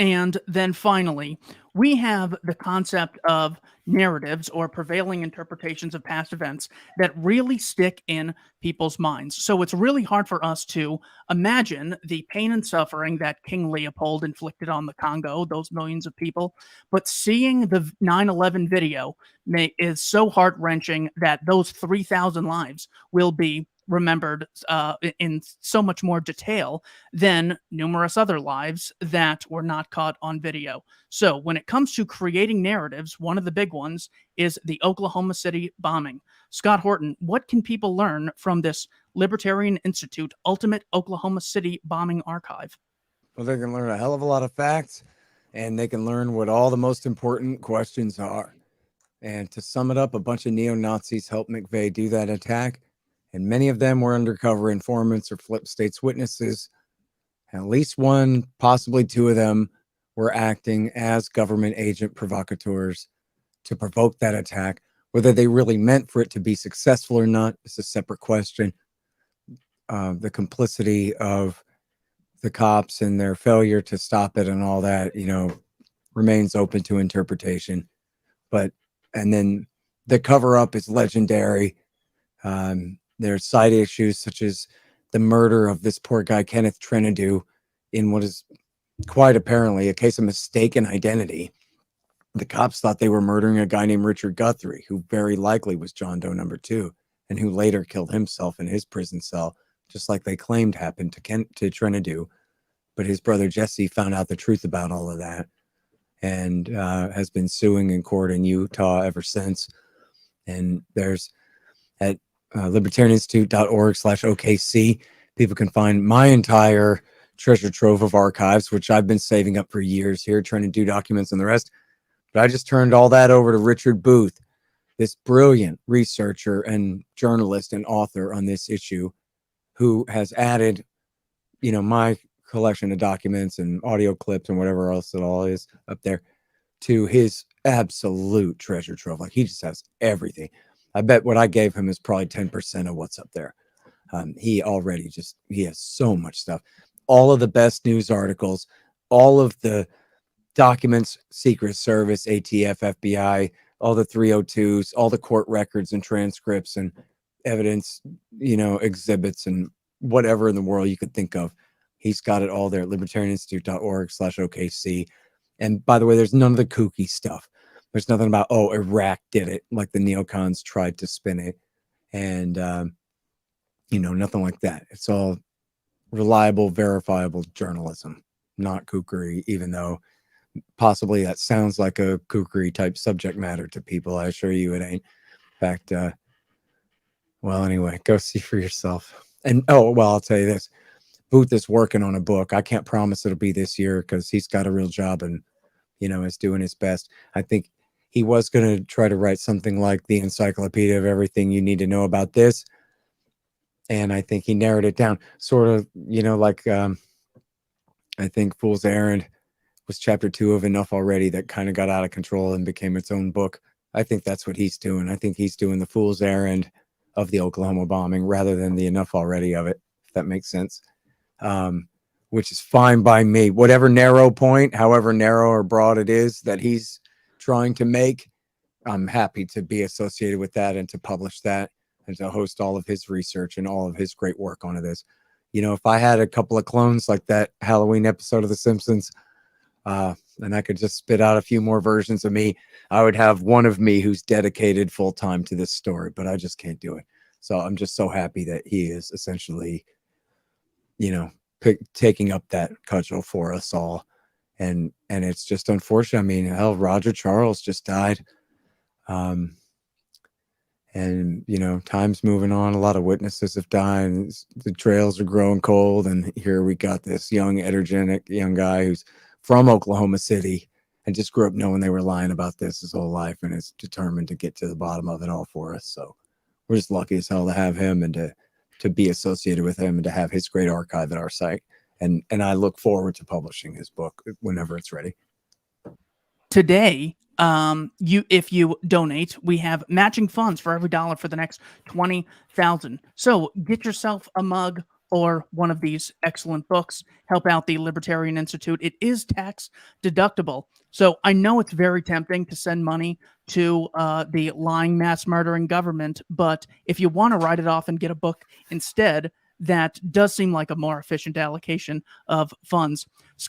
And then finally, we have the concept of narratives or prevailing interpretations of past events that really stick in people's minds. So it's really hard for us to imagine the pain and suffering that King Leopold inflicted on the Congo, those millions of people. But seeing the 9/11 video is so heart wrenching that those 3,000 lives will be remembered in so much more detail than numerous other lives that were not caught on video. So, when it comes to creating narratives, one of the big ones is the Oklahoma City bombing. Scott Horton, what can people learn from this Libertarian Institute Ultimate Oklahoma City Bombing Archive? Well, they can learn a hell of a lot of facts, and they can learn what all the most important questions are. And to sum it up, a bunch of neo-Nazis helped McVeigh do that attack, and many of them were undercover informants or flip states witnesses. At least one, possibly two of them, were acting as government agent provocateurs to provoke that attack. Whether they really meant for it to be successful or not is a separate question. The complicity of the cops and their failure to stop it and all that, remains open to interpretation. But, and then the cover up is legendary. There's side issues such as the murder of this poor guy, Kenneth Trenadu, in what is quite apparently a case of mistaken identity. The cops thought they were murdering a guy named Richard Guthrie, who very likely was John Doe number 2, and who later killed himself in his prison cell, just like they claimed happened to Trenadu. But his brother Jesse found out the truth about all of that and has been suing in court in Utah ever since. And there's at libertarianinstitute.org/OKC, people can find my entire treasure trove of archives, which I've been saving up for years here, trying to do documents and the rest. But I just turned all that over to Richard Booth, this brilliant researcher and journalist and author on this issue, who has added, my collection of documents and audio clips and whatever else it all is up there to his absolute treasure trove. Like, he just has everything. I bet what I gave him is probably 10% of what's up there. He has so much stuff. All of the best news articles, all of the documents, Secret Service, ATF, FBI, all the 302s, all the court records and transcripts and evidence, exhibits and whatever in the world you could think of. He's got it all there at libertarianinstitute.org/OKC. And by the way, there's none of the kooky stuff. There's nothing about, Iraq did it, like the neocons tried to spin it. And, nothing like that. It's all reliable, verifiable journalism, not kookery, even though possibly that sounds like a kookery type subject matter to people. I assure you it ain't. In fact, anyway, go see for yourself. And, I'll tell you this. Booth is working on a book. I can't promise it'll be this year because he's got a real job and, is doing his best. I think he was going to try to write something like the encyclopedia of everything you need to know about this. And I think he narrowed it down sort of, like I think Fool's Errand was chapter 2 of Enough Already that kind of got out of control and became its own book. I think that's what he's doing. I think he's doing the Fool's Errand of the Oklahoma bombing rather than the Enough Already of it, if that makes sense. Which is fine by me. Whatever narrow point, however narrow or broad it is that he's trying to make, I'm happy to be associated with that and to publish that and to host all of his research and all of his great work on this. If I had a couple of clones like that Halloween episode of The Simpsons, and I could just spit out a few more versions of me, I would have one of me who's dedicated full time to this story, but I just can't do it. So I'm just so happy that he is essentially, taking up that cudgel for us all. And it's just unfortunate. I mean, hell, Roger Charles just died. And, time's moving on. A lot of witnesses have died. And the trails are growing cold. And here we got this young, energetic young guy who's from Oklahoma City and just grew up knowing they were lying about this his whole life and is determined to get to the bottom of it all for us. So we're just lucky as hell to have him and to be associated with him and to have his great archive at our site. And I look forward to publishing his book whenever it's ready. Today, if you donate, we have matching funds for every dollar for the next 20,000. So get yourself a mug or one of these excellent books, help out the Libertarian Institute. It is tax deductible. So I know it's very tempting to send money to the lying, mass murdering government, but if you want to write it off and get a book instead, that does seem like a more efficient allocation of funds. Scott,